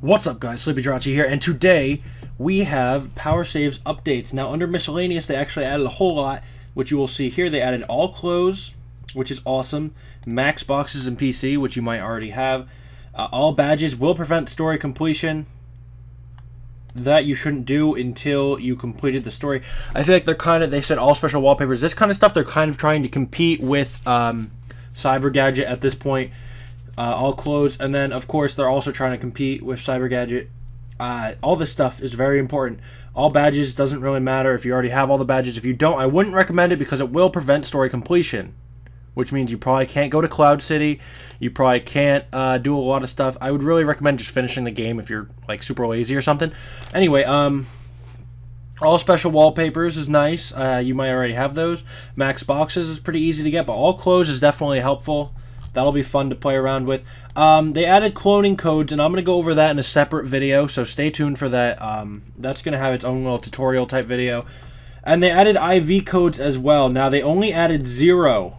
What's up, guys? Sleepy Jirachi here, and today we have PowerSaves updates. Now, under miscellaneous, they actually added a whole lot, which you will see here. They added all clothes, which is awesome. Max boxes and PC, which you might already have. All badges will prevent story completion. That you shouldn't do until you completed the story. I feel like they said all special wallpapers. This kind of stuff, they're kind of trying to compete with Cyber Gadget at this point. All clothes, and then of course they're also trying to compete with Cyber Gadget. All this stuff is very important. All badges doesn't really matter if you already have all the badges. If you don't, I wouldn't recommend it because it will prevent story completion, which means you probably can't go to Cloud City. You probably can't do a lot of stuff. I would really recommend just finishing the game if you're like super lazy or something. Anyway, all special wallpapers is nice. You might already have those. Max boxes is pretty easy to get, but all clothes is definitely helpful. That'll be fun to play around with. They added cloning codes, and I'm going to go over that in a separate video, so stay tuned for that. That's going to have its own little tutorial type video. And they added IV codes as well. Now, they only added 0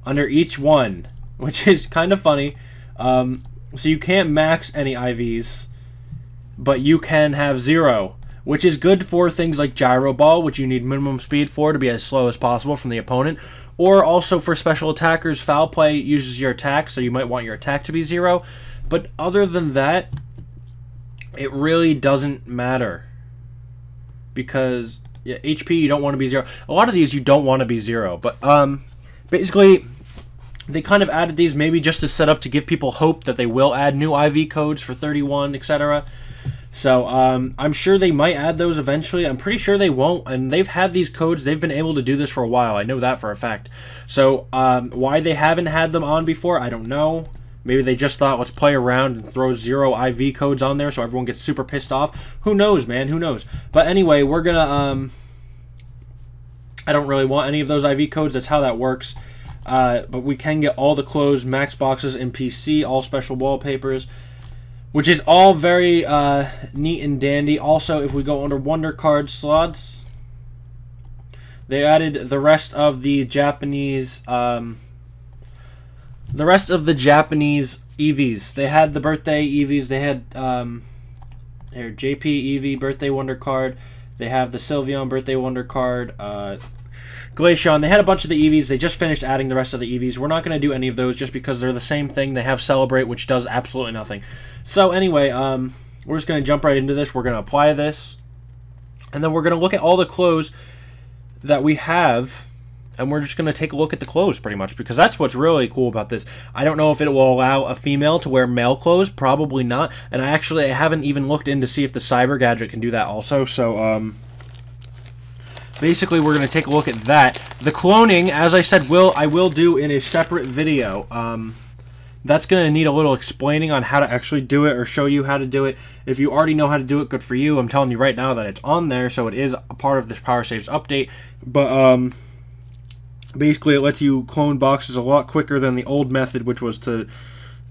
under each one, which is kind of funny. So you can't max any IVs, but you can have 0, which is good for things like Gyro Ball, which you need minimum speed for to be as slow as possible from the opponent. Or also for special attackers, foul play uses your attack, so you might want your attack to be 0. But other than that, it really doesn't matter. Because HP, you don't want to be 0. A lot of these, you don't want to be 0. But basically, they kind of added these maybe just to set up to give people hope that they will add new IV codes for 31, etc. So, I'm sure they might add those eventually. I'm pretty sure they won't, and they've had these codes. They've been able to do this for a while. I know that for a fact. So, why they haven't had them on before, I don't know. Maybe they just thought, let's play around and throw 0 IV codes on there so everyone gets super pissed off. Who knows, man? Who knows? But anyway, we're gonna, I don't really want any of those IV codes. That's how that works. But we can get all the clothes, max boxes, and PC, all special wallpapers, which is all very neat and dandy. Also, if we go under Wonder Card slots, they added the rest of the Japanese, EVs. They had the birthday EVs. They had here JP EV birthday Wonder Card. They have the Sylveon birthday Wonder Card. Glaceon. They had a bunch of the EVs. They just finished adding the rest of the EVs. We're not going to do any of those just because they're the same thing. They have Celebrate, which does absolutely nothing. So anyway, we're just going to jump right into this. We're going to apply this, and then we're going to look at all the clothes that we have, and we're just going to take a look at the clothes pretty much because that's what's really cool about this. I don't know if it will allow a female to wear male clothes. Probably not. And I haven't even looked in to see if the Cyber Gadget can do that also. So, basically, we're going to take a look at that. The cloning, as I said, I will do in a separate video. That's going to need a little explaining on how to actually do it or show you how to do it. If you already know how to do it, good for you. I'm telling you right now that it's on there, so it is a part of this PowerSaves update. But basically, it lets you clone boxes a lot quicker than the old method, which was to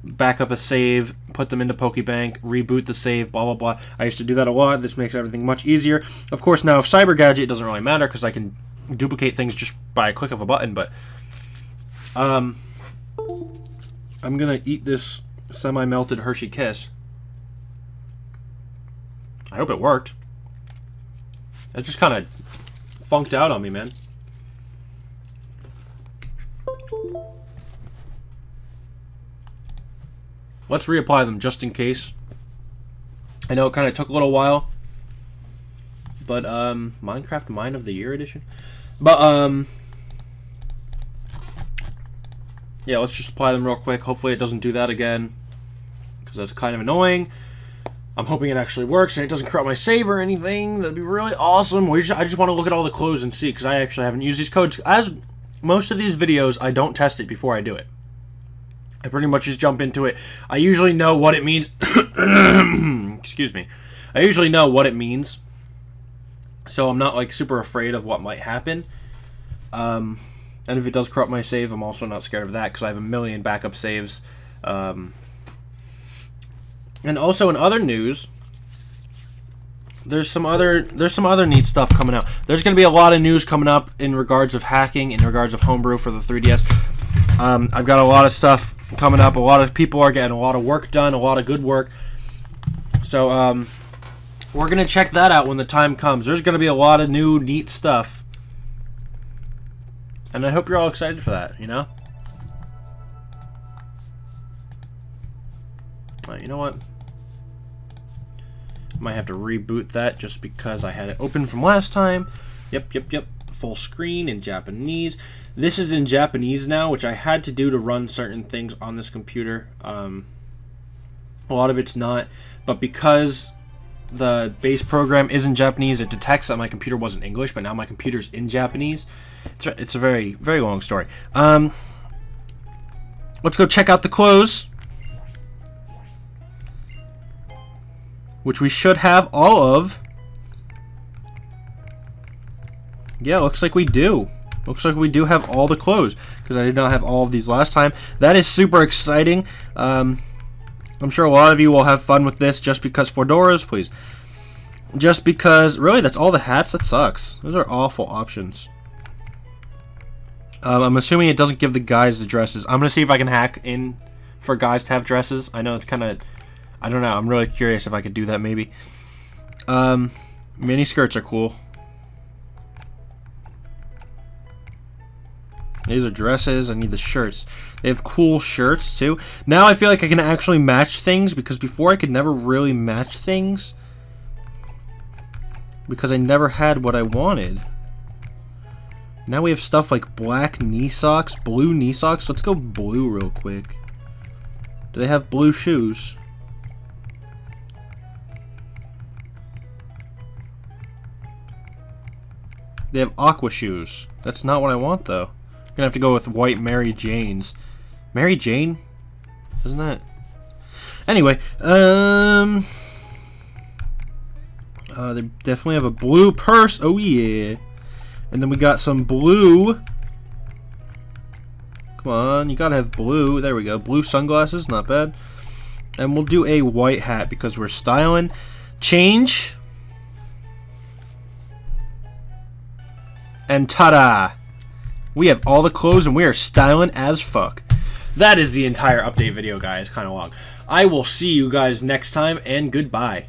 back up a save, put them into Pokebank, reboot the save, blah, blah, blah. I used to do that a lot. This makes everything much easier. Of course, now, if Cyber Gadget, it doesn't really matter because I can duplicate things just by a click of a button, but I'm going to eat this semi-melted Hershey Kiss. I hope it worked. It just kind of funked out on me, man. Let's reapply them just in case. I know it kind of took a little while, but Minecraft Mine of the Year edition. But yeah, let's just apply them real quick. Hopefully it doesn't do that again, because that's kind of annoying. I'm hoping it actually works and it doesn't corrupt my save or anything. That'd be really awesome. I just want to look at all the clothes and see, because I actually haven't used these codes. As most of these videos, I don't test it before I do it. I pretty much just jump into it. I usually know what it means. Excuse me. I usually know what it means, so I'm not like super afraid of what might happen. And if it does corrupt my save, I'm also not scared of that because I have a million backup saves. And also in other news, there's some other neat stuff coming out. There's going to be a lot of news coming up in regards of hacking, in regards of homebrew for the 3DS. I've got a lot of stuff coming up. A lot of people are getting a lot of work done, a lot of good work. So, we're going to check that out when the time comes. There's going to be a lot of new, neat stuff. And I hope you're all excited for that, you know? You know what? Might have to reboot that just because I had it open from last time. Yep. Full screen in Japanese. This is in Japanese now, which I had to do to run certain things on this computer. A lot of it's not, but because the base program is in Japanese, it detects that my computer wasn't English, but now my computer's in Japanese. It's a very, very long story. Let's go check out the clothes, which we should have all of. Yeah, looks like we do. Looks like we do have all the clothes, because I did not have all of these last time. That is super exciting. I'm sure a lot of you will have fun with this just because fedoras, please. Just because, really, that's all the hats? That sucks. Those are awful options. I'm assuming it doesn't give the guys the dresses. I'm going to see if I can hack in for guys to have dresses. I know it's kind of, I don't know. I'm really curious if I could do that maybe. Mini skirts are cool. These are dresses. I need the shirts. They have cool shirts too. Now I feel like I can actually match things, because before I could never really match things because I never had what I wanted. Now we have stuff like black knee socks, blue knee socks. Let's go blue real quick. Do they have blue shoes? They have aqua shoes. That's not what I want though. I'm gonna have to go with white Mary Janes. Mary Jane? Isn't that? Anyway, they definitely have a blue purse. Oh yeah. And then we got some blue. Come on, you gotta have blue. There we go. Blue sunglasses, not bad. And we'll do a white hat because we're styling. Change. And ta-da! We have all the clothes and we are styling as fuck. That is the entire update video, guys. Kind of long. I will see you guys next time, and goodbye.